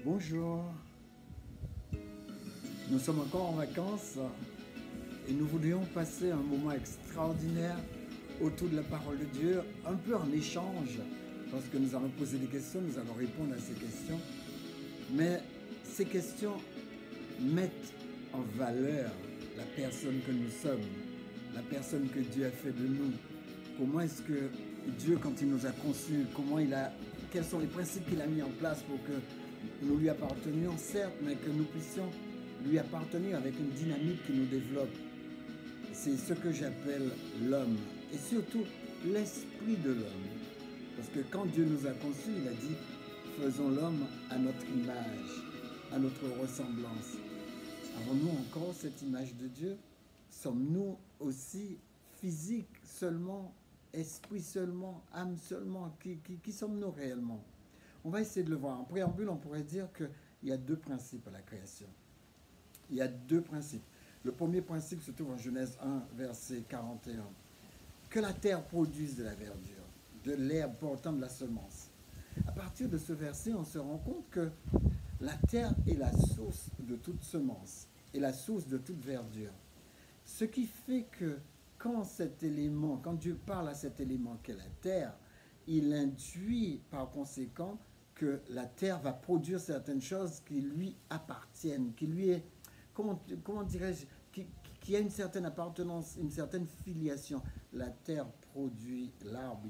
Bonjour, nous sommes encore en vacances et nous voulions passer un moment extraordinaire autour de la parole de Dieu, un peu en échange, parce que nous allons poser des questions, nous allons répondre à ces questions, mais ces questions mettent en valeur la personne que nous sommes, la personne que Dieu a fait de nous. Comment est-ce que Dieu, quand il nous a conçus, quels sont les principes qu'il a mis en place pour que nous lui appartenions, certes, mais que nous puissions lui appartenir avec une dynamique qui nous développe. C'est ce que j'appelle l'homme, et surtout l'esprit de l'homme. Parce que quand Dieu nous a conçus, il a dit, faisons l'homme à notre image, à notre ressemblance. Avons-nous encore cette image de Dieu? Sommes-nous aussi physique seulement, esprit seulement, âme seulement? Qui sommes-nous réellement? On va essayer de le voir. En préambule, on pourrait dire qu'il y a deux principes à la création. Il y a deux principes. Le premier principe se trouve en Genèse 1, verset 41. Que la terre produise de la verdure, de l'herbe portant de la semence. À partir de ce verset, on se rend compte que la terre est la source de toute semence et la source de toute verdure. Ce qui fait que quand Dieu parle à cet élément qu'est la terre, il induit par conséquent que la terre va produire certaines choses qui lui appartiennent, qui lui est, comment dirais-je, qui a une certaine appartenance, une certaine filiation. La terre produit l'arbre,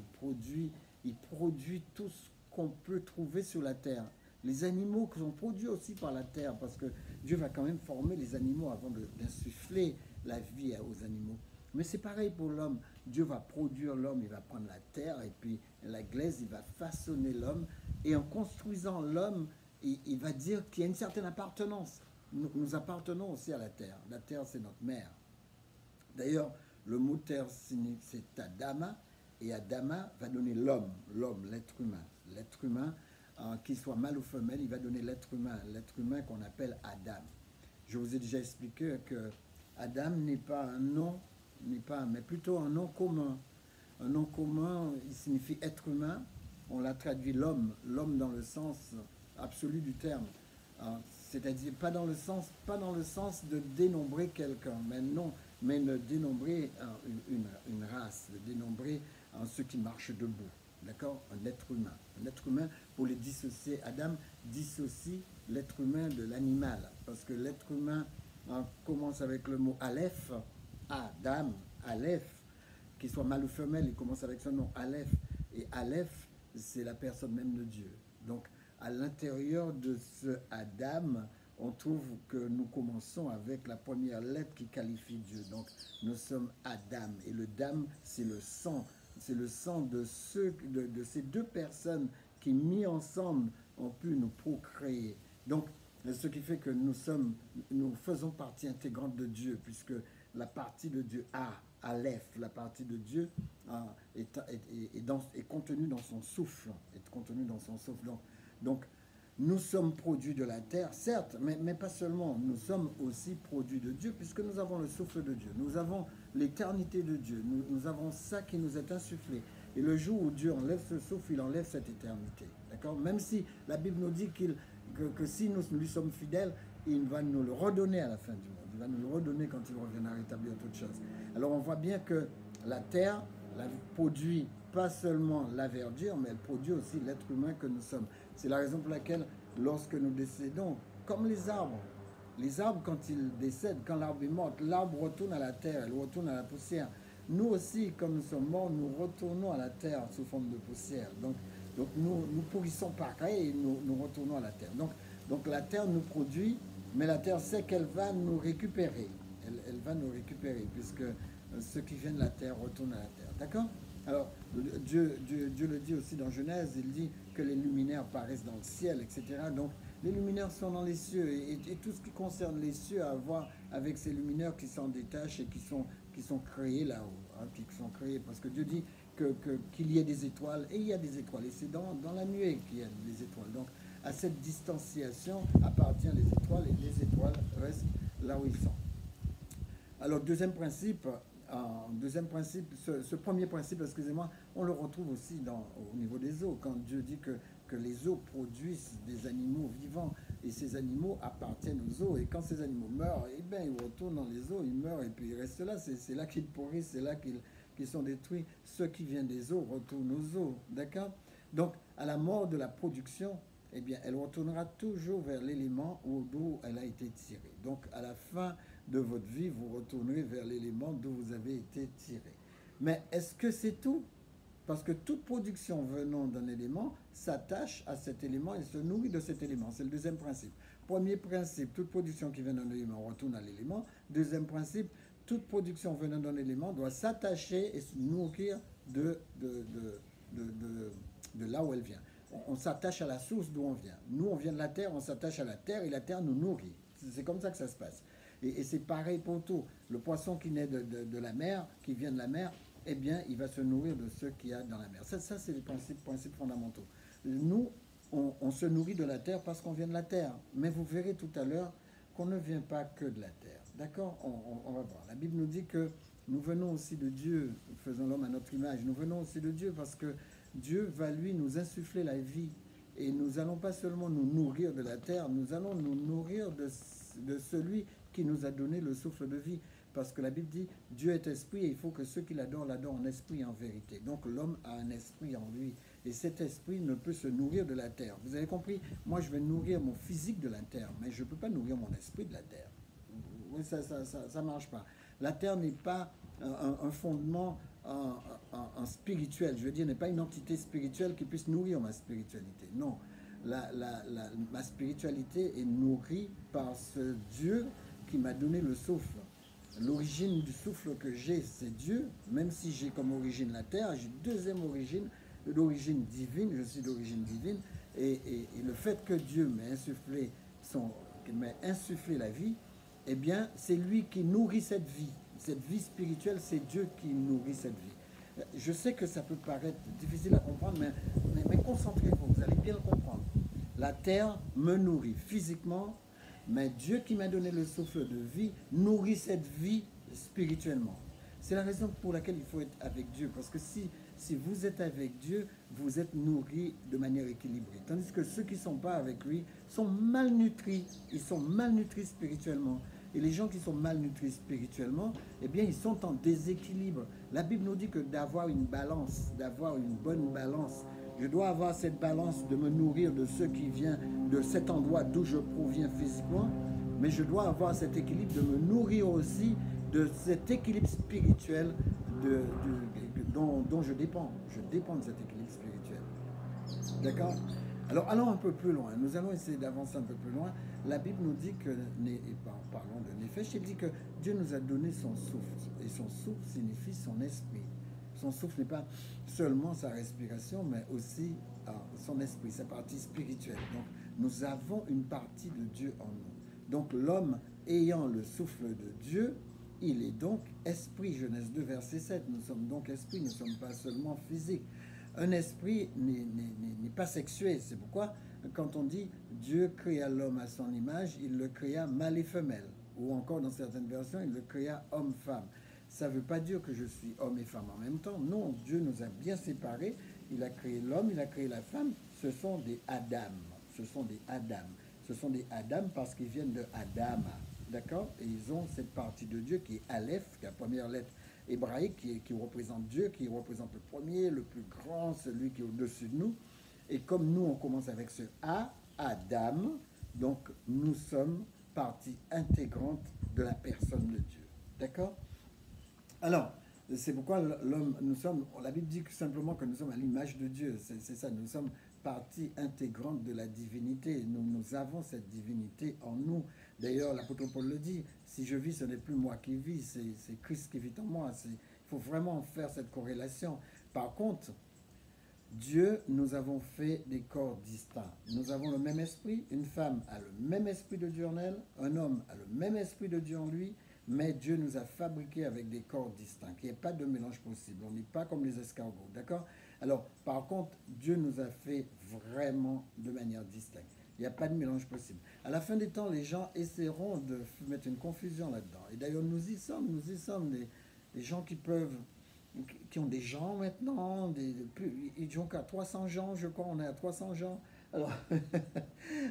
il produit tout ce qu'on peut trouver sur la terre. Les animaux qui sont produits aussi par la terre, parce que Dieu va quand même former les animaux avant d'insuffler la vie aux animaux. Mais c'est pareil pour l'homme. Dieu va produire l'homme, il va prendre la terre et puis la glaise, il va façonner l'homme. Et en construisant l'homme, il va dire qu'il y a une certaine appartenance. Nous appartenons aussi à la terre. La terre, c'est notre mère. D'ailleurs, le mot terre, c'est Adama, et Adama va donner l'homme, l'être humain. L'être humain, qu'il soit mâle ou femelle, il va donner l'être humain qu'on appelle Adam. Je vous ai déjà expliqué que Adam n'est pas un nom, mais plutôt un nom commun. Un nom commun, il signifie être humain. On l'a traduit l'homme dans le sens absolu du terme. C'est-à-dire pas dans le sens de dénombrer quelqu'un, mais de dénombrer une race, de dénombrer ceux qui marchent debout. D'accord? Un être humain. Un être humain, pour les dissocier, Adam dissocie l'être humain de l'animal. Parce que l'être humain commence avec le mot Aleph, Adam, Aleph, qu'il soit mâle ou femelle, il commence avec son nom Aleph. Et Aleph, c'est la personne même de Dieu. Donc, à l'intérieur de ce Adam, on trouve que nous commençons avec la première lettre qui qualifie Dieu. Donc, nous sommes Adam. Et le Dam, c'est le sang. C'est le sang de ces deux personnes qui, mis ensemble, ont pu nous procréer. Donc, ce qui fait que nous faisons partie intégrante de Dieu, puisque la partie de Dieu Aleph, la partie de Dieu est contenue dans son souffle. Donc, nous sommes produits de la terre, certes, mais pas seulement. Nous sommes aussi produits de Dieu, puisque nous avons le souffle de Dieu. Nous avons l'éternité de Dieu. Nous avons ça qui nous est insufflé. Et le jour où Dieu enlève ce souffle, il enlève cette éternité. D'accord? Même si la Bible nous dit que si nous lui sommes fidèles, il va nous le redonner à la fin du monde. Il va nous le redonner quand il reviendra rétablir toutes choses. Alors on voit bien que la terre produit pas seulement la verdure, mais elle produit aussi l'être humain que nous sommes. C'est la raison pour laquelle, lorsque nous décédons, comme les arbres, quand ils décèdent, quand l'arbre est mort, l'arbre retourne à la terre, elle retourne à la poussière. Nous aussi, quand nous sommes morts, nous retournons à la terre sous forme de poussière. Donc nous pourrissons pareil et nous retournons à la terre. Donc la terre nous produit, mais la terre sait qu'elle va nous récupérer. Elle va nous récupérer, puisque ceux qui viennent de la terre retournent à la terre. D'accord? Alors, Dieu le dit aussi dans Genèse, il dit que les luminaires paraissent dans le ciel, etc. Donc, les luminaires sont dans les cieux, et tout ce qui concerne les cieux a à voir avec ces luminaires qui s'en détachent et qui sont créés là-haut, qui sont créés, parce que Dieu dit qu'il y ait des étoiles, et il y a des étoiles, et c'est dans la nuée qu'il y a des étoiles. Donc, à cette distanciation appartient les étoiles, et les étoiles restent là où ils sont. Alors, deuxième principe, en deuxième principe, ce premier principe, excusez-moi, on le retrouve aussi au niveau des eaux, quand Dieu dit que les eaux produisent des animaux vivants, et ces animaux appartiennent aux eaux, et quand ces animaux meurent, eh bien, ils retournent dans les eaux, ils meurent, et puis ils restent là, c'est là qu'ils pourrissent, c'est là qu'ils sont détruits. Ceux qui viennent des eaux retournent aux eaux, d'accord? Donc, à la mort de la production, eh bien, elle retournera toujours vers l'élément d'où elle a été tirée. Donc, à la fin de votre vie, vous retournerez vers l'élément d'où vous avez été tiré. Mais est-ce que c'est tout? Parce que toute production venant d'un élément s'attache à cet élément et se nourrit de cet élément. C'est le deuxième principe. Premier principe, toute production qui vient d'un élément retourne à l'élément. Deuxième principe, toute production venant d'un élément doit s'attacher et se nourrir de là où elle vient. On s'attache à la source d'où on vient. Nous, on vient de la terre, on s'attache à la terre et la terre nous nourrit. C'est comme ça que ça se passe. Et c'est pareil pour tout. Le poisson qui naît de la mer, qui vient de la mer, eh bien, il va se nourrir de ce qu'il y a dans la mer. Ça c'est les principes fondamentaux. Nous, on se nourrit de la terre parce qu'on vient de la terre. Mais vous verrez tout à l'heure qu'on ne vient pas que de la terre. D'accord? On va voir. La Bible nous dit que nous venons aussi de Dieu, faisons l'homme à notre image. Nous venons aussi de Dieu parce que Dieu va, lui, nous insuffler la vie. Et nous n'allons pas seulement nous nourrir de la terre, nous allons nous nourrir de celui qui nous a donné le souffle de vie. Parce que la Bible dit, Dieu est esprit et il faut que ceux qui l'adorent en esprit et en vérité. Donc l'homme a un esprit en lui. Et cet esprit ne peut se nourrir de la terre. Vous avez compris? Moi, je vais nourrir mon physique de la terre, mais je ne peux pas nourrir mon esprit de la terre. Oui, ça ne marche pas. La terre n'est pas un fondement en spirituel. Je veux dire, n'est pas une entité spirituelle qui puisse nourrir ma spiritualité. Non. Ma spiritualité est nourrie par ce Dieu qui m'a donné le souffle. L'origine du souffle que j'ai, c'est Dieu. Même si j'ai comme origine la terre, j'ai une deuxième origine, d'origine divine. Je suis d'origine divine. Et le fait que Dieu m'ait insufflé la vie, eh bien, c'est lui qui nourrit cette vie. Cette vie spirituelle, c'est Dieu qui nourrit cette vie. Je sais que ça peut paraître difficile à comprendre, mais concentrez-vous, vous allez bien le comprendre. La terre me nourrit physiquement, mais Dieu qui m'a donné le souffle de vie nourrit cette vie spirituellement. C'est la raison pour laquelle il faut être avec Dieu, parce que si vous êtes avec Dieu, vous êtes nourris de manière équilibrée. Tandis que ceux qui ne sont pas avec lui sont malnutris, ils sont malnutris spirituellement. Et les gens qui sont malnutris spirituellement, eh bien, ils sont en déséquilibre. La Bible nous dit que d'avoir une balance, d'avoir une bonne balance, je dois avoir cette balance de me nourrir de ce qui vient de cet endroit d'où je proviens physiquement, mais je dois avoir cet équilibre de me nourrir aussi de cet équilibre spirituel dont je dépends. Je dépends de cet équilibre spirituel. D'accord? Alors, allons un peu plus loin. Nous allons essayer d'avancer un peu plus loin. La Bible nous dit que, parlons de Néphesh, il dit que Dieu nous a donné son souffle. Et son souffle signifie son esprit. Son souffle n'est pas seulement sa respiration, mais aussi son esprit, sa partie spirituelle. Donc, nous avons une partie de Dieu en nous. Donc, l'homme ayant le souffle de Dieu, il est donc esprit. Genèse 2, verset 7. Nous sommes donc esprit, nous ne sommes pas seulement physiques. Un esprit n'est pas sexué. C'est pourquoi, quand on dit Dieu créa l'homme à son image, il le créa mâle et femelle. Ou encore, dans certaines versions, il le créa homme-femme. Ça ne veut pas dire que je suis homme et femme en même temps. Non, Dieu nous a bien séparés. Il a créé l'homme, il a créé la femme. Ce sont des Adam. Ce sont des Adam. Ce sont des Adam parce qu'ils viennent de Adam. D'accord? Et ils ont cette partie de Dieu qui est Aleph, qui est la première lettre hébraïque, qui représente Dieu, qui représente le premier, le plus grand, celui qui est au-dessus de nous. Et comme nous, on commence avec ce A, Adam, donc nous sommes partie intégrante de la personne de Dieu. D'accord? Alors, c'est pourquoi la Bible dit simplement que nous sommes à l'image de Dieu. C'est ça, nous sommes partie intégrante de la divinité. Nous avons cette divinité en nous. D'ailleurs, l'apôtre Paul le dit, si je vis, ce n'est plus moi qui vis, c'est Christ qui vit en moi. Il faut vraiment faire cette corrélation. Par contre, Dieu, nous avons fait des corps distincts. Nous avons le même esprit. Une femme a le même esprit de Dieu en elle. Un homme a le même esprit de Dieu en lui. Mais Dieu nous a fabriqués avec des corps distincts. Il n'y a pas de mélange possible. On n'est pas comme les escargots. D'accord? Alors, par contre, Dieu nous a fait vraiment de manière distincte. Il n'y a pas de mélange possible. À la fin des temps, les gens essaieront de mettre une confusion là-dedans. Et d'ailleurs, nous y sommes des gens qui ont des gens maintenant, ils n'ont qu'à 300 gens, je crois, on est à 300 gens. Alors,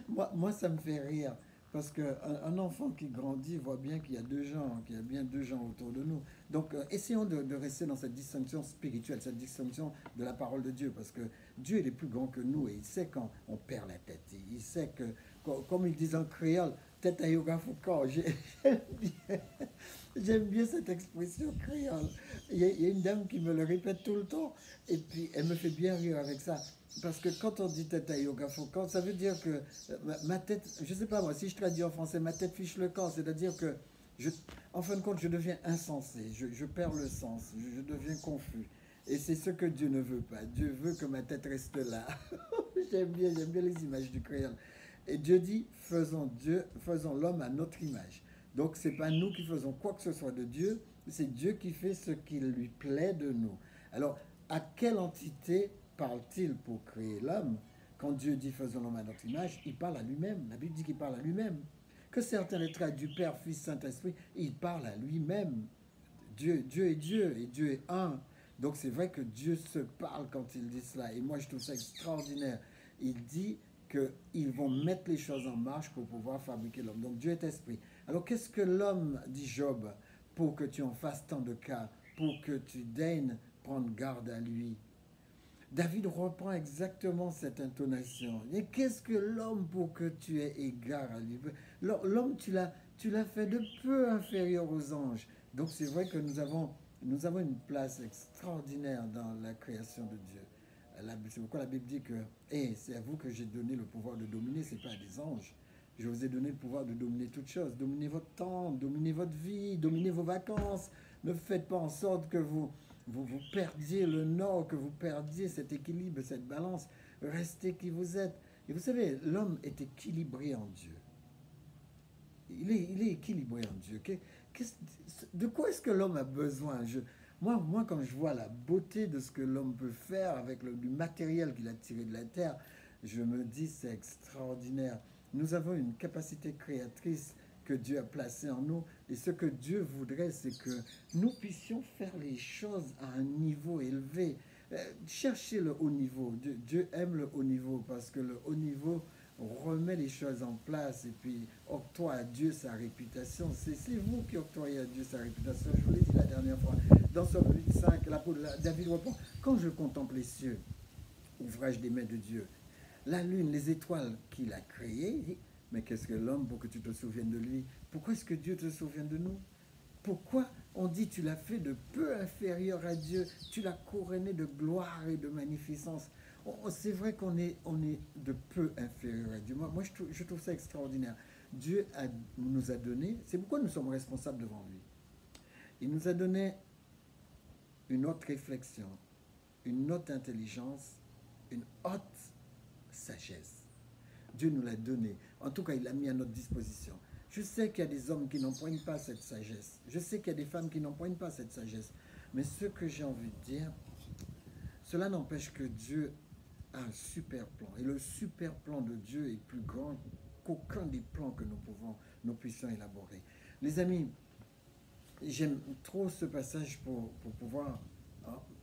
moi, ça me fait rire. Parce qu'un enfant qui grandit voit bien qu'il y a deux gens, qu'il y a bien deux gens autour de nous. Donc, essayons de rester dans cette distinction spirituelle, cette distinction de la parole de Dieu. Parce que Dieu il est plus grand que nous et il sait quand on perd la tête. Il sait que, comme ils disent en créole, tête à yoga foucault. J'aime bien cette expression créole. Il y a une dame qui me le répète tout le temps. Et puis, elle me fait bien rire avec ça. Parce que quand on dit tête à yoga foucault, ça veut dire que ma tête, je sais pas moi, si je traduis en français, ma tête fiche le corps. C'est-à-dire que, je, en fin de compte, je deviens insensé. Je perds le sens. Je deviens confus. Et c'est ce que Dieu ne veut pas. Dieu veut que ma tête reste là. J'aime bien les images du créole. Et Dieu dit, faisons l'homme à notre image. Donc, ce n'est pas nous qui faisons quoi que ce soit de Dieu, c'est Dieu qui fait ce qui lui plaît de nous. Alors, à quelle entité parle-t-il pour créer l'homme? Quand Dieu dit faisons l'homme à notre image, il parle à lui-même. La Bible dit qu'il parle à lui-même. Que certains les traitent du Père, Fils, Saint-Esprit, il parle à lui-même. Dieu est Dieu et Dieu est un. Donc c'est vrai que Dieu se parle quand il dit cela. Et moi je trouve ça extraordinaire. Il dit qu'ils vont mettre les choses en marche pour pouvoir fabriquer l'homme. Donc Dieu est esprit. Alors qu'est-ce que l'homme, dit Job, pour que tu en fasses tant de cas, pour que tu daignes prendre garde à lui? David reprend exactement cette intonation. Et qu'est-ce que l'homme pour que tu aies égard à lui? L'homme, tu l'as fait de peu inférieur aux anges. Donc c'est vrai que nous avons une place extraordinaire dans la création de Dieu. C'est pourquoi la Bible dit que c'est à vous que j'ai donné le pouvoir de dominer, ce n'est pas à des anges. Je vous ai donné le pouvoir de dominer toutes choses. Dominez votre temps, dominez votre vie, dominez vos vacances. Ne faites pas en sorte que vous perdiez le nord, que vous perdiez cet équilibre, cette balance. Restez qui vous êtes. Et vous savez, l'homme est équilibré en Dieu. Il est équilibré en Dieu. De quoi est-ce que l'homme a besoin? Moi, quand je vois la beauté de ce que l'homme peut faire avec du matériel qu'il a tiré de la terre, je me dis c'est extraordinaire. Nous avons une capacité créatrice que Dieu a placée en nous. Et ce que Dieu voudrait, c'est que nous puissions faire les choses à un niveau élevé. Cherchez le haut niveau. Dieu aime le haut niveau parce que le haut niveau remet les choses en place et puis octroie à Dieu sa réputation. C'est vous qui octroyez à Dieu sa réputation. Je vous l'ai dit la dernière fois. Dans Somme 8.5, David reprend, quand je contemple les cieux, ouvrage des mains de Dieu, la lune, les étoiles qu'il a créées, mais qu'est-ce que l'homme pour que tu te souviennes de lui? Pourquoi est-ce que Dieu te souvient de nous? Pourquoi on dit tu l'as fait de peu inférieur à Dieu, tu l'as couronné de gloire et de magnificence? C'est vrai qu'on est de peu inférieur à Dieu. Moi je trouve ça extraordinaire. Dieu nous a donné, c'est pourquoi nous sommes responsables devant lui. Il nous a donné une autre réflexion, une autre intelligence, une haute sagesse. Dieu nous l'a donné. En tout cas, il l'a mis à notre disposition. Je sais qu'il y a des hommes qui n'empruntent pas cette sagesse. Je sais qu'il y a des femmes qui n'empruntent pas cette sagesse. Mais ce que j'ai envie de dire, cela n'empêche que Dieu a un super plan. Et le super plan de Dieu est plus grand qu'aucun des plans que nous puissions élaborer. Les amis, j'aime trop ce passage pour pouvoir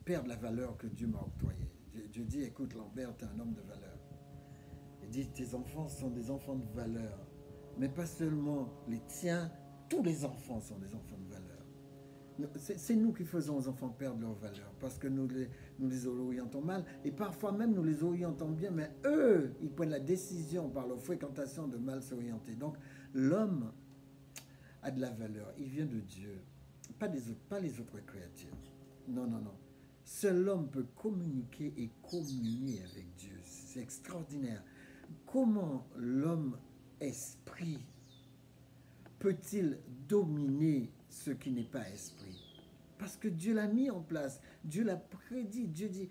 perdre la valeur que Dieu m'a octroyée. Dieu dit, écoute Lambert, tu es un homme de valeur. Il dit, tes enfants sont des enfants de valeur. Mais pas seulement les tiens, tous les enfants sont des enfants de valeur. C'est nous qui faisons aux enfants perdre leur valeur parce que nous les orientons mal et parfois même nous les orientons bien, mais eux, ils prennent la décision par leur fréquentation de mal s'orienter. Donc l'homme a de la valeur, il vient de Dieu, pas les autres créatures. Non. Seul l'homme peut communiquer et communier avec Dieu. C'est extraordinaire. Comment l'homme esprit peut-il dominer ce qui n'est pas esprit? Parce que Dieu l'a mis en place, Dieu l'a prédit, Dieu dit,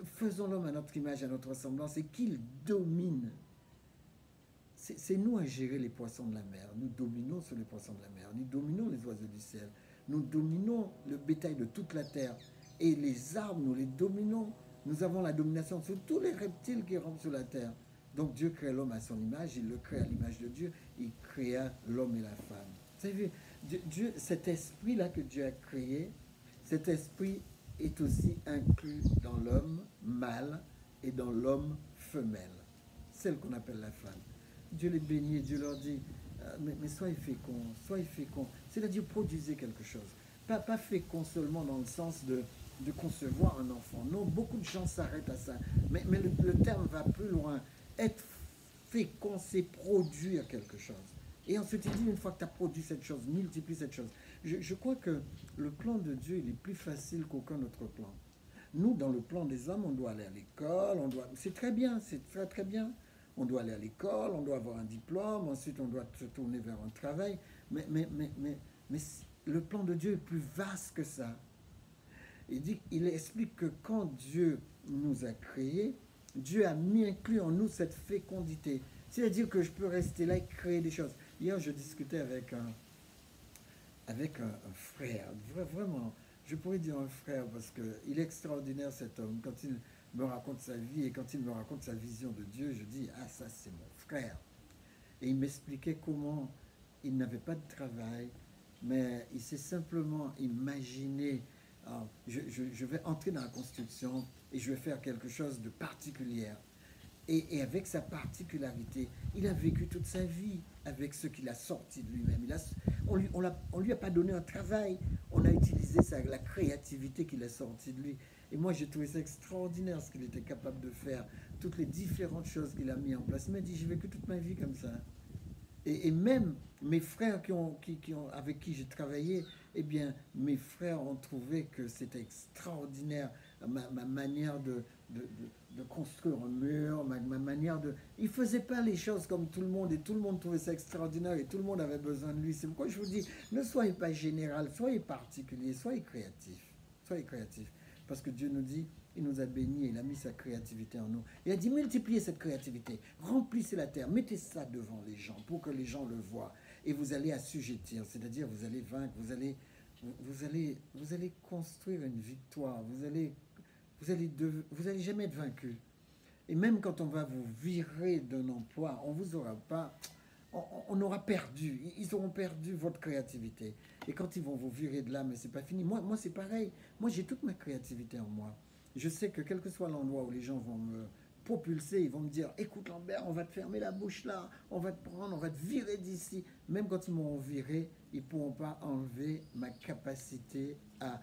faisons l'homme à notre image, à notre ressemblance, et qu'il domine. C'est nous à gérer les poissons de la mer, nous dominons sur les poissons de la mer, nous dominons les oiseaux du ciel, nous dominons le bétail de toute la terre, et les arbres, nous les dominons, nous avons la domination sur tous les reptiles qui rampent sur la terre. Donc Dieu crée l'homme à son image, il le crée à l'image de Dieu, il créa l'homme et la femme. Vous savez, Dieu, cet esprit-là que Dieu a créé, cet esprit est aussi inclus dans l'homme mâle et dans l'homme femelle, celle qu'on appelle la femme. Dieu les bénit, Dieu leur dit, mais soyez féconds, c'est-à-dire produisez quelque chose. Pas fécond seulement dans le sens de concevoir un enfant. Non, beaucoup de gens s'arrêtent à ça. Mais le terme va plus loin. Être fécond, c'est produire quelque chose. Et ensuite, il dit, une fois que tu as produit cette chose, multiplie cette chose. Je crois que le plan de Dieu, il est plus facile qu'aucun autre plan. Nous, dans le plan des hommes, on doit aller à l'école, c'est très bien, c'est très très bien. On doit aller à l'école, on doit avoir un diplôme, ensuite on doit se tourner vers un travail. Mais le plan de Dieu est plus vaste que ça. Il explique que quand Dieu nous a créés, Dieu a inclus en nous cette fécondité. C'est-à-dire que je peux rester là et créer des choses. Hier, je discutais avec un frère, vraiment, je pourrais dire un frère parce qu'il est extraordinaire cet homme. Quand il me raconte sa vie et quand il me raconte sa vision de Dieu, je dis, ah ça c'est mon frère. Et il m'expliquait comment il n'avait pas de travail, mais il s'est simplement imaginé, je vais entrer dans la construction et je vais faire quelque chose de particulier. Et avec sa particularité, il a vécu toute sa vie avec ce qu'il a sorti de lui-même. On lui a pas donné un travail, on a utilisé la créativité qu'il a sortie de lui. Et moi, j'ai trouvé ça extraordinaire ce qu'il était capable de faire, toutes les différentes choses qu'il a mis en place. Il m'a dit, j'ai vécu toute ma vie comme ça. Et même mes frères avec qui j'ai travaillé, eh bien, mes frères ont trouvé que c'était extraordinaire, ma manière de construire un mur, ma manière de... Il ne faisait pas les choses comme tout le monde, et tout le monde trouvait ça extraordinaire, et tout le monde avait besoin de lui. C'est pourquoi je vous dis, ne soyez pas général, soyez particulier, soyez créatif. Soyez créatif. Parce que Dieu nous dit, il nous a bénis, il a mis sa créativité en nous. Il a dit, multipliez cette créativité, remplissez la terre, mettez ça devant les gens pour que les gens le voient. Et vous allez assujettir, c'est-à-dire vous allez vaincre, vous allez construire une victoire, vous allez jamais être vaincu. Et même quand on va vous virer d'un emploi, on vous aura pas... On aura perdu, ils auront perdu votre créativité. Et quand ils vont vous virer de là, mais c'est pas fini. Moi c'est pareil. Moi, j'ai toute ma créativité en moi. Je sais que quel que soit l'endroit où les gens vont me propulser, ils vont me dire, écoute Lambert, on va te fermer la bouche là, on va te prendre, on va te virer d'ici. Même quand ils m'auront viré, ils ne pourront pas enlever ma capacité à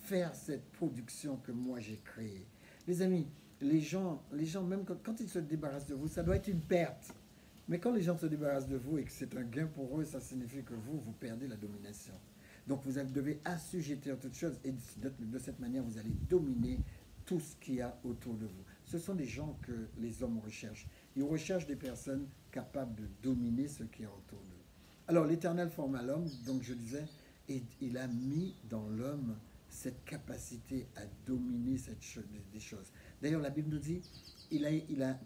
faire cette production que moi j'ai créée. Les amis, les gens même quand ils se débarrassent de vous, ça doit être une perte. Mais quand les gens se débarrassent de vous et que c'est un gain pour eux, ça signifie que vous perdez la domination. Donc vous devez assujettir toutes choses et de cette manière, vous allez dominer tout ce qu'il y a autour de vous. Ce sont des gens que les hommes recherchent. Ils recherchent des personnes capables de dominer ce qui est autour d'eux. Alors l'Éternel forma l'homme, donc je disais, et il a mis dans l'homme cette capacité à dominer des choses. D'ailleurs, la Bible nous dit,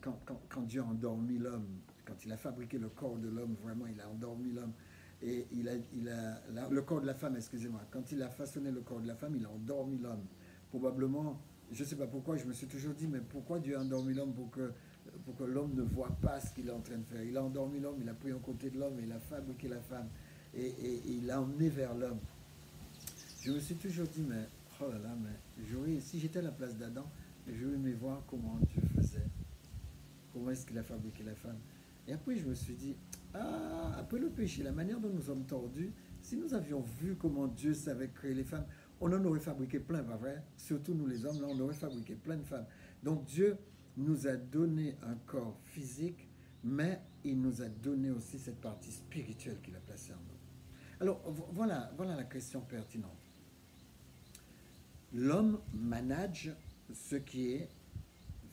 quand Dieu a endormi l'homme, quand il a fabriqué le corps de l'homme, vraiment, il a endormi l'homme. Et le corps de la femme, excusez-moi. Quand il a façonné le corps de la femme, il a endormi l'homme. Probablement, je ne sais pas pourquoi, je me suis toujours dit, mais pourquoi Dieu a endormi l'homme pour que l'homme ne voit pas ce qu'il est en train de faire. Il a endormi l'homme, il a pris un côté de l'homme, il a fabriqué la femme. Et il l'a emmené vers l'homme. Je me suis toujours dit, mais oh là là, mais si j'étais à la place d'Adam, j'aurais aimé voir comment Dieu faisait. Comment est-ce qu'il a fabriqué la femme. Et après, je me suis dit, après le péché, la manière dont nous sommes tordus, si nous avions vu comment Dieu savait créer les femmes, on en aurait fabriqué plein, pas vrai? Surtout nous les hommes, là, on aurait fabriqué plein de femmes. Donc Dieu nous a donné un corps physique, mais il nous a donné aussi cette partie spirituelle qu'il a placée en nous. Alors, voilà la question pertinente. L'homme manage ce qui est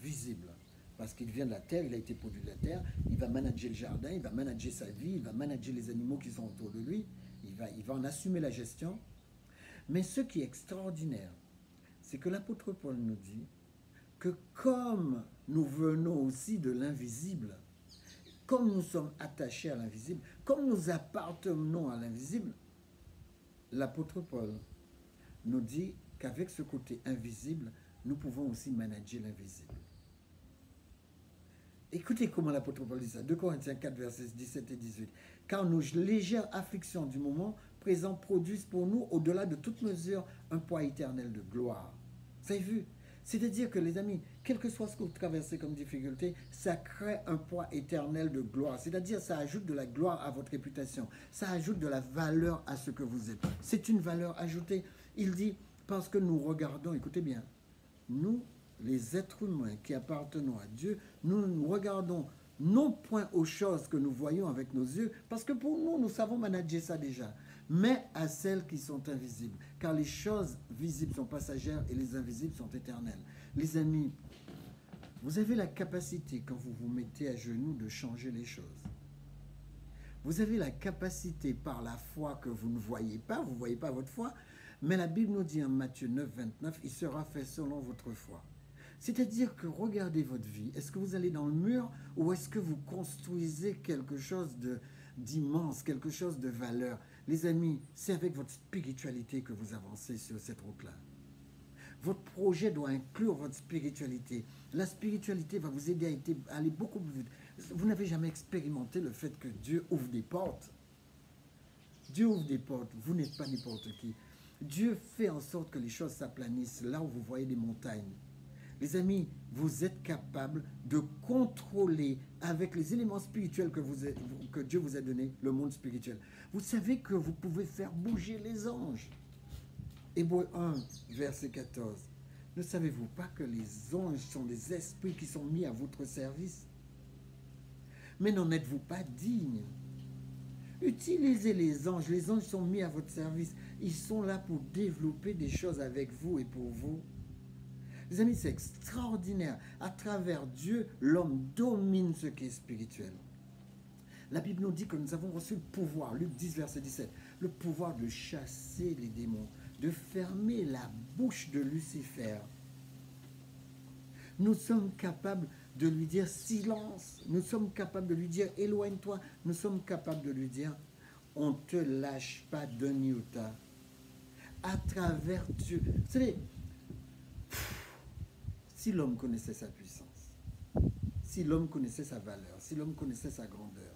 visible. Parce qu'il vient de la terre, il a été produit de la terre, il va manager le jardin, il va manager sa vie, il va manager les animaux qui sont autour de lui, il va en assumer la gestion. Mais ce qui est extraordinaire, c'est que l'apôtre Paul nous dit que comme nous venons aussi de l'invisible, comme nous sommes attachés à l'invisible, comme nous appartenons à l'invisible, l'apôtre Paul nous dit qu'avec ce côté invisible, nous pouvons aussi manager l'invisible. Écoutez comment l'apôtre Paul dit ça. 2 Corinthiens 4, versets 17 et 18. Car nos légères afflictions du moment présent produisent pour nous, au-delà de toute mesure, un poids éternel de gloire. Vous avez vu? C'est-à-dire que les amis, quel que soit ce que vous traversez comme difficulté, ça crée un poids éternel de gloire. C'est-à-dire ça ajoute de la gloire à votre réputation. Ça ajoute de la valeur à ce que vous êtes. C'est une valeur ajoutée. Il dit, parce que nous regardons, écoutez bien, nous, les êtres humains qui appartenons à Dieu, nous regardons non point aux choses que nous voyons avec nos yeux, parce que pour nous, nous savons manager ça déjà, mais à celles qui sont invisibles. Car les choses visibles sont passagères et les invisibles sont éternelles. Les amis, vous avez la capacité, quand vous vous mettez à genoux, de changer les choses. Vous avez la capacité par la foi que vous ne voyez pas, vous ne voyez pas votre foi, mais la Bible nous dit en Matthieu 9, 29, il sera fait selon votre foi. C'est-à-dire que regardez votre vie. Est-ce que vous allez dans le mur ou est-ce que vous construisez quelque chose d'immense, quelque chose de valeur? Les amis, c'est avec votre spiritualité que vous avancez sur cette route-là. Votre projet doit inclure votre spiritualité. La spiritualité va vous aider à aller beaucoup plus vite. Vous n'avez jamais expérimenté le fait que Dieu ouvre des portes. Dieu ouvre des portes. Vous n'êtes pas n'importe qui. Dieu fait en sorte que les choses s'aplanissent là où vous voyez des montagnes. Les amis, vous êtes capable de contrôler avec les éléments spirituels que Dieu vous a donnés, le monde spirituel. Vous savez que vous pouvez faire bouger les anges. Hébreux 1, verset 14. Ne savez-vous pas que les anges sont des esprits qui sont mis à votre service? Mais n'en êtes-vous pas digne? Utilisez les anges sont mis à votre service. Ils sont là pour développer des choses avec vous et pour vous. Les amis, c'est extraordinaire. À travers Dieu, l'homme domine ce qui est spirituel. La Bible nous dit que nous avons reçu le pouvoir, Luc 10, verset 17, le pouvoir de chasser les démons, de fermer la bouche de Lucifer. Nous sommes capables de lui dire silence. Nous sommes capables de lui dire éloigne-toi. Nous sommes capables de lui dire on ne te lâche pas d'un iota. À travers Dieu. Vous savez, si l'homme connaissait sa puissance, si l'homme connaissait sa valeur, si l'homme connaissait sa grandeur,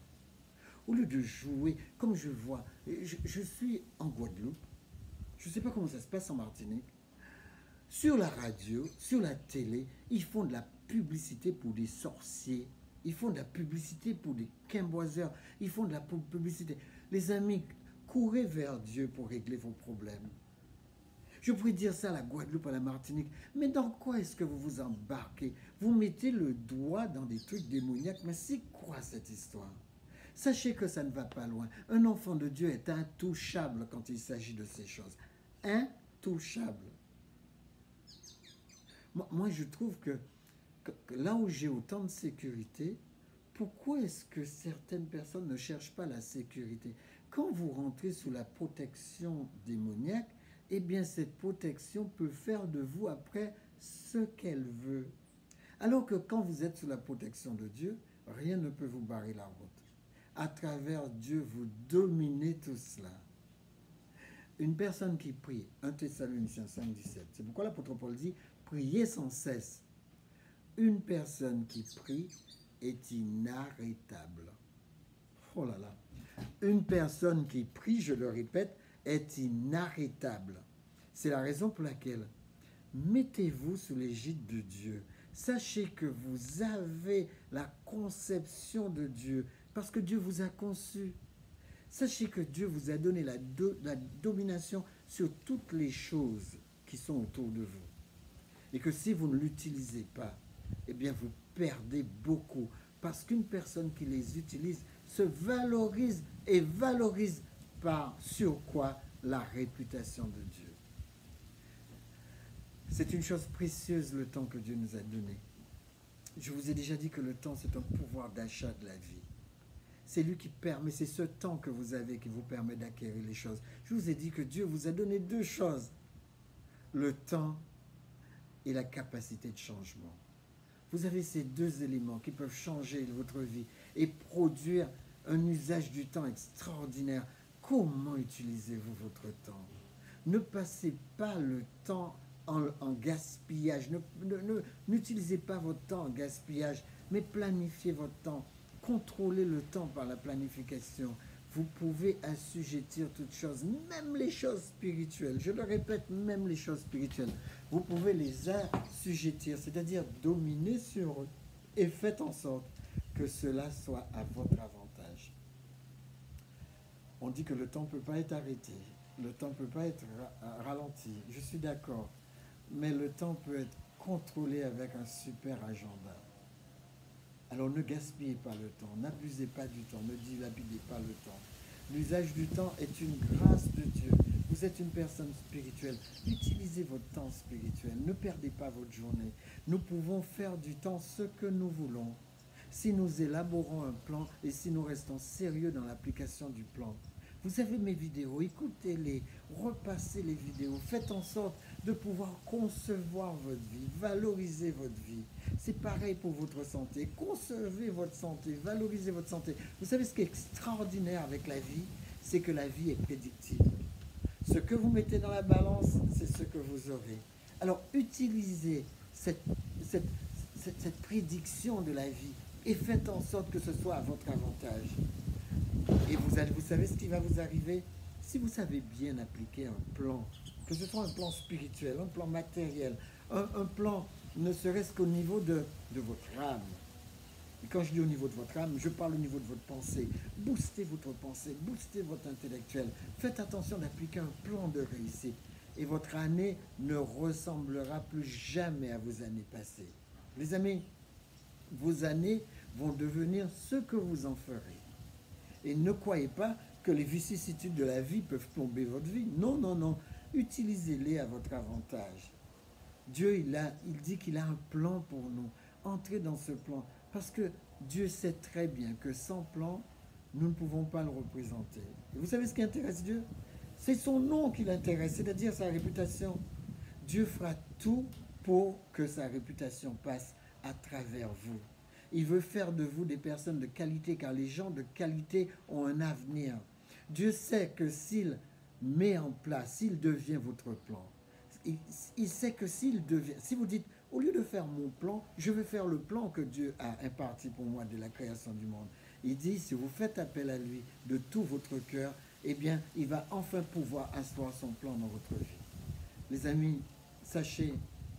au lieu de jouer, comme je vois, je suis en Guadeloupe, je ne sais pas comment ça se passe en Martinique, sur la radio, sur la télé, ils font de la publicité pour des sorciers, ils font de la publicité pour des quimboiseurs, ils font de la publicité. Les amis, courez vers Dieu pour régler vos problèmes. Je pourrais dire ça à la Guadeloupe, à la Martinique, mais dans quoi est-ce que vous vous embarquez? Vous mettez le doigt dans des trucs démoniaques, mais c'est quoi cette histoire? Sachez que ça ne va pas loin. Un enfant de Dieu est intouchable quand il s'agit de ces choses. Intouchable. Moi, je trouve que là où j'ai autant de sécurité, pourquoi est-ce que certaines personnes ne cherchent pas la sécurité? Quand vous rentrez sous la protection démoniaque, eh bien, cette protection peut faire de vous après ce qu'elle veut. Alors que quand vous êtes sous la protection de Dieu, rien ne peut vous barrer la route. À travers Dieu, vous dominez tout cela. Une personne qui prie, 1 Thessaloniciens 5, 17, c'est pourquoi l'apôtre Paul dit, priez sans cesse. Une personne qui prie est inarrêtable. Oh là là. Une personne qui prie, je le répète, est inarrêtable. C'est la raison pour laquelle mettez-vous sous l'égide de Dieu. Sachez que vous avez la conception de Dieu parce que Dieu vous a conçu. Sachez que Dieu vous a donné la domination sur toutes les choses qui sont autour de vous. Et que si vous ne l'utilisez pas, eh bien vous perdez beaucoup. Parce qu'une personne qui les utilise se valorise et valorise sur quoi? La réputation de Dieu. C'est une chose précieuse le temps que Dieu nous a donné. Je vous ai déjà dit que le temps c'est un pouvoir d'achat de la vie. C'est lui qui permet, c'est ce temps que vous avez qui vous permet d'acquérir les choses. Je vous ai dit que Dieu vous a donné deux choses. Le temps et la capacité de changement. Vous avez ces deux éléments qui peuvent changer votre vie et produire un usage du temps extraordinaire. Comment utilisez-vous votre temps? Ne passez pas le temps en gaspillage. N'utilisez pas votre temps en gaspillage, mais planifiez votre temps. Contrôlez le temps par la planification. vous pouvez assujettir toutes choses, même les choses spirituelles. Je le répète, même les choses spirituelles. Vous pouvez les assujettir, c'est-à-dire dominer sur eux. Et faites en sorte que cela soit à votre avantage. On dit que le temps ne peut pas être arrêté, le temps ne peut pas être ralenti. Je suis d'accord, mais le temps peut être contrôlé avec un super agenda. Alors ne gaspillez pas le temps, n'abusez pas du temps, ne dilapidez pas le temps. L'usage du temps est une grâce de Dieu. Vous êtes une personne spirituelle. Utilisez votre temps spirituel. Ne perdez pas votre journée. Nous pouvons faire du temps ce que nous voulons si nous élaborons un plan et si nous restons sérieux dans l'application du plan. Vous avez mes vidéos, écoutez-les, repassez les vidéos, faites en sorte de pouvoir concevoir votre vie, valoriser votre vie. C'est pareil pour votre santé, concevez votre santé, valorisez votre santé. Vous savez ce qui est extraordinaire avec la vie, c'est que la vie est prédictible. Ce que vous mettez dans la balance, c'est ce que vous aurez. Alors utilisez cette prédiction de la vie et faites en sorte que ce soit à votre avantage. Et vous savez ce qui va vous arriver si vous savez bien appliquer un plan, que ce soit un plan spirituel, un plan matériel, un plan ne serait-ce qu'au niveau de votre âme. Et quand je dis au niveau de votre âme, je parle au niveau de votre pensée. Boostez votre pensée, boostez votre intellectuel. Faites attention d'appliquer un plan de réussite. Et votre année ne ressemblera plus jamais à vos années passées. Les amis, vos années vont devenir ce que vous en ferez. Et ne croyez pas que les vicissitudes de la vie peuvent plomber votre vie. Non, non, non. Utilisez-les à votre avantage. Dieu, il dit qu'il a un plan pour nous. Entrez dans ce plan. Parce que Dieu sait très bien que sans plan, nous ne pouvons pas le représenter. Et vous savez ce qui intéresse Dieu? C'est son nom qui l'intéresse, c'est-à-dire sa réputation. Dieu fera tout pour que sa réputation passe à travers vous. Il veut faire de vous des personnes de qualité, car les gens de qualité ont un avenir. Dieu sait que s'il met en place, s'il devient votre plan, il sait que s'il devient, si vous dites, au lieu de faire mon plan, je vais faire le plan que Dieu a imparti pour moi de la création du monde. Il dit, si vous faites appel à lui de tout votre cœur, eh bien, il va enfin pouvoir asseoir son plan dans votre vie. Les amis, sachez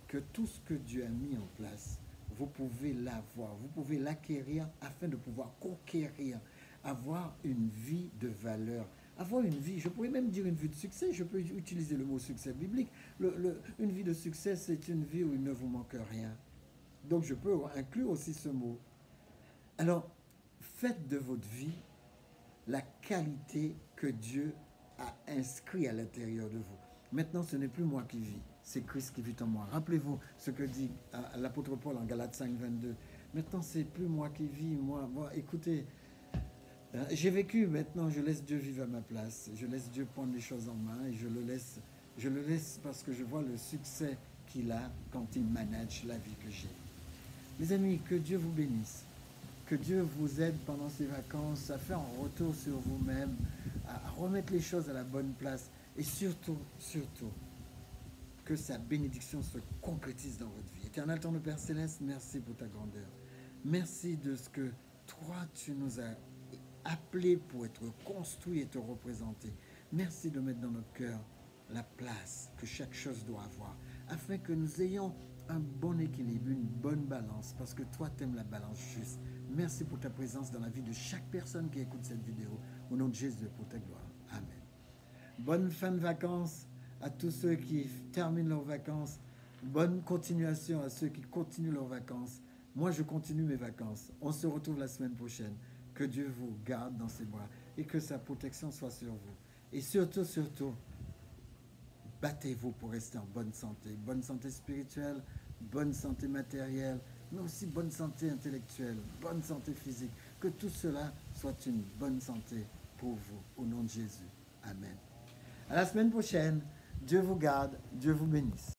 que tout ce que Dieu a mis en place, vous pouvez l'avoir, vous pouvez l'acquérir afin de pouvoir conquérir, avoir une vie de valeur, avoir une vie, je pourrais même dire une vie de succès, je peux utiliser le mot succès biblique. Une vie de succès, c'est une vie où il ne vous manque rien. Donc je peux inclure aussi ce mot. Alors, faites de votre vie la qualité que Dieu a inscrit à l'intérieur de vous. Maintenant, ce n'est plus moi qui vis, c'est Christ qui vit en moi. Rappelez-vous ce que dit l'apôtre Paul en Galates 5, 22. Maintenant, c'est plus moi qui vis, moi écoutez, j'ai vécu, maintenant je laisse Dieu vivre à ma place. Je laisse Dieu prendre les choses en main et je le laisse parce que je vois le succès qu'il a quand il manage la vie que j'ai. Mes amis, que Dieu vous bénisse. Que Dieu vous aide pendant ces vacances à faire un retour sur vous-même, à remettre les choses à la bonne place et surtout, que sa bénédiction se concrétise dans votre vie. Éternel, ton Père Céleste, merci pour ta grandeur. Merci de ce que toi, tu nous as appelés pour être construits et te représenter. Merci de mettre dans notre cœur la place que chaque chose doit avoir, afin que nous ayons un bon équilibre, une bonne balance, parce que toi, tu aimes la balance juste. Merci pour ta présence dans la vie de chaque personne qui écoute cette vidéo. Au nom de Jésus, pour ta gloire. Amen. Bonne fin de vacances à tous ceux qui terminent leurs vacances. Bonne continuation à ceux qui continuent leurs vacances. Moi, je continue mes vacances. On se retrouve la semaine prochaine. Que Dieu vous garde dans ses bras et que sa protection soit sur vous. Et surtout, battez-vous pour rester en bonne santé spirituelle, bonne santé matérielle, mais aussi bonne santé intellectuelle, bonne santé physique. Que tout cela soit une bonne santé pour vous, au nom de Jésus. Amen. À la semaine prochaine. Dieu vous garde, Dieu vous bénisse.